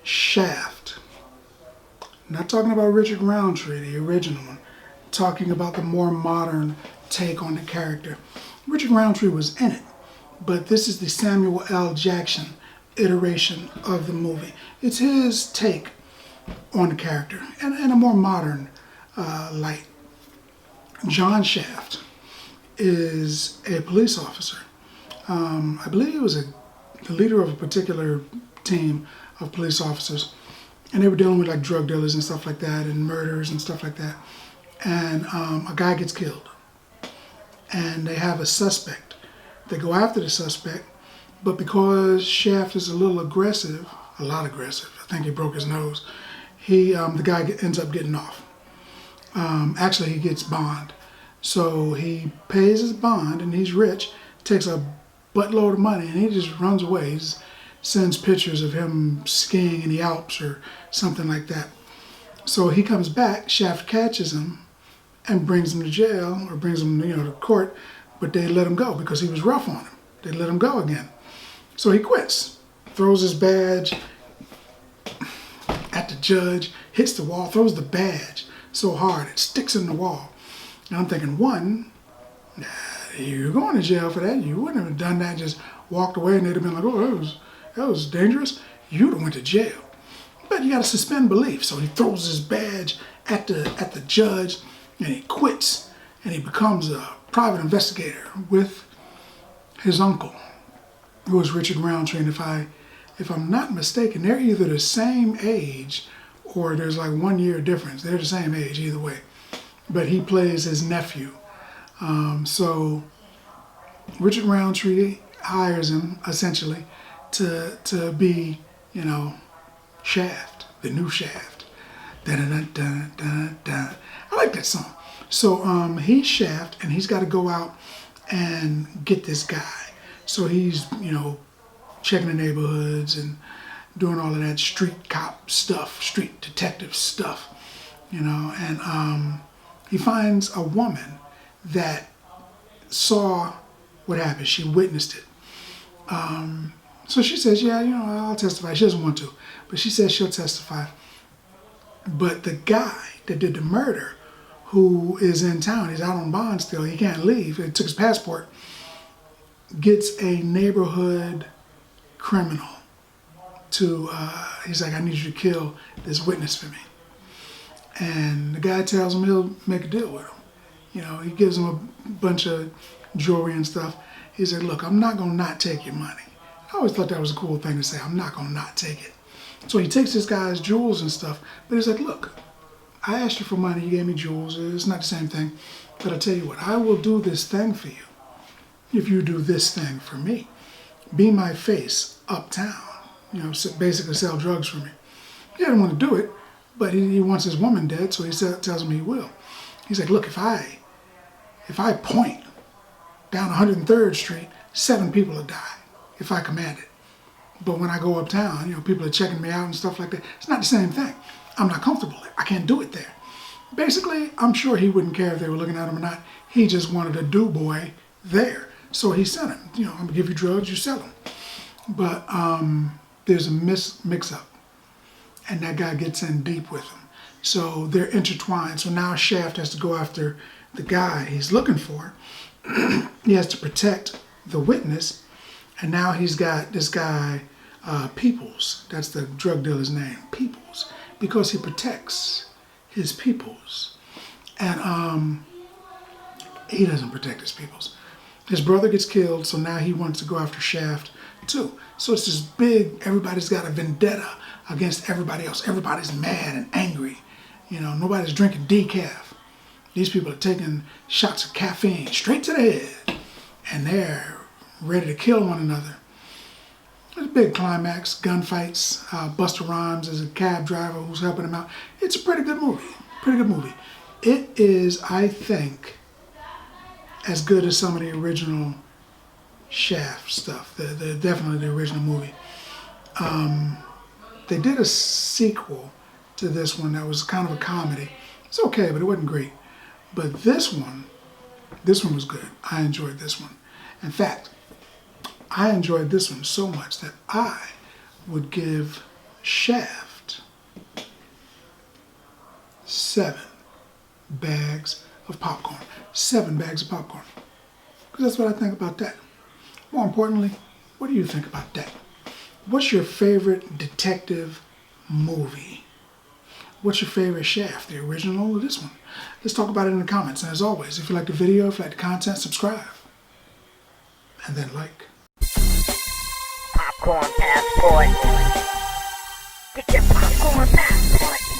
Shaft. Not talking about Richard Roundtree, the original one. Talking about the more modern take on the character. Richard Roundtree was in it, but this is the Samuel L. Jackson iteration of the movie. It's his take on the character and a more modern light. John Shaft is a police officer. I believe he was the leader of a particular team of police officers, and they were dealing with like drug dealers and stuff like that, and murders and stuff like that. And a guy gets killed, and they have a suspect. They go after the suspect, but because Shaft is a little aggressive, a lot aggressive, I think he broke his nose, the guy ends up getting off. Actually, he gets bond. So he pays his bond, and he's rich, takes a buttload of money, and he just runs away. He sends pictures of him skiing in the Alps or something like that. So he comes back, Shaft catches him and brings him to jail, or brings him to court, but they let him go because he was rough on him. They let him go again. So he quits, throws his badge at the judge, hits the wall, throws the badge so hard it sticks in the wall. And I'm thinking, one, you're going to jail for that. You wouldn't have done that, just walked away and they'd have been like, oh, that was dangerous. You'd have went to jail. But you got to suspend belief. So he throws his badge at the judge, and he quits, and he becomes a private investigator with his uncle, who is Richard Roundtree. And if I'm not mistaken, they're either the same age or there's like 1 year difference. They're the same age either way. But he plays his nephew. So Richard Roundtree hires him essentially to be, Shaft, the new Shaft. Da-da-da-da-da-da. I like that song. So he's Shaft, and he's got to go out and get this guy. So he's, checking the neighborhoods and doing all of that street cop stuff, street detective stuff, and he finds a woman that saw what happened. She witnessed it. So she says, yeah, I'll testify. She doesn't want to, but she says she'll testify. But the guy that did the murder, who is in town, he's out on bond still, he can't leave, he took his passport, gets a neighborhood criminal to, he's like, I need you to kill this witness for me. And the guy tells him he'll make a deal with him. He gives him a bunch of jewelry and stuff. He said, look, I'm not going to not take your money. I always thought that was a cool thing to say. I'm not going to not take it. So he takes this guy's jewels and stuff, but he's like, look, I asked you for money, you gave me jewels, it's not the same thing, but I tell you what, I will do this thing for you if you do this thing for me. Be my face uptown, basically sell drugs for me. He didn't want to do it, but he wants his woman dead, so he tells him he will. He's like, look, if I point down 103rd Street, 7 people will die if I command it. But when I go uptown, people are checking me out and stuff like that. It's not the same thing. I'm not comfortable there. I can't do it there. Basically, I'm sure he wouldn't care if they were looking at him or not. He just wanted a do-boy there. So he sent him. I'm going to give you drugs, you sell them. But there's a mix-up. And that guy gets in deep with him. So they're intertwined. So now Shaft has to go after the guy he's looking for. He has to protect the witness. And now he's got this guy, Peoples. That's the drug dealer's name, Peoples. Because he protects his peoples. And he doesn't protect his peoples. His brother gets killed, so now he wants to go after Shaft too. So it's this big, everybody's got a vendetta against everybody else. Everybody's mad and angry. Nobody's drinking decaf. These people are taking shots of caffeine straight to the head. And they're ready to kill one another. It's a big climax, gunfights. Busta Rhymes is a cab driver who's helping him out. It's a pretty good movie. It is, I think, as good as some of the original Shaft stuff. Definitely the original movie. They did a sequel to this one that was kind of a comedy. It's okay, but it wasn't great. But this one was good. I enjoyed this one. In fact, I enjoyed this one so much that I would give Shaft 7 bags of popcorn. 7 bags of popcorn. Because that's what I think about that. More importantly, what do you think about that? What's your favorite detective movie? What's your favorite Shaft, the original or this one? Let's talk about it in the comments. And as always, if you like the video, if you like the content, subscribe. And then like. Popcorn passport. Get your popcorn passport.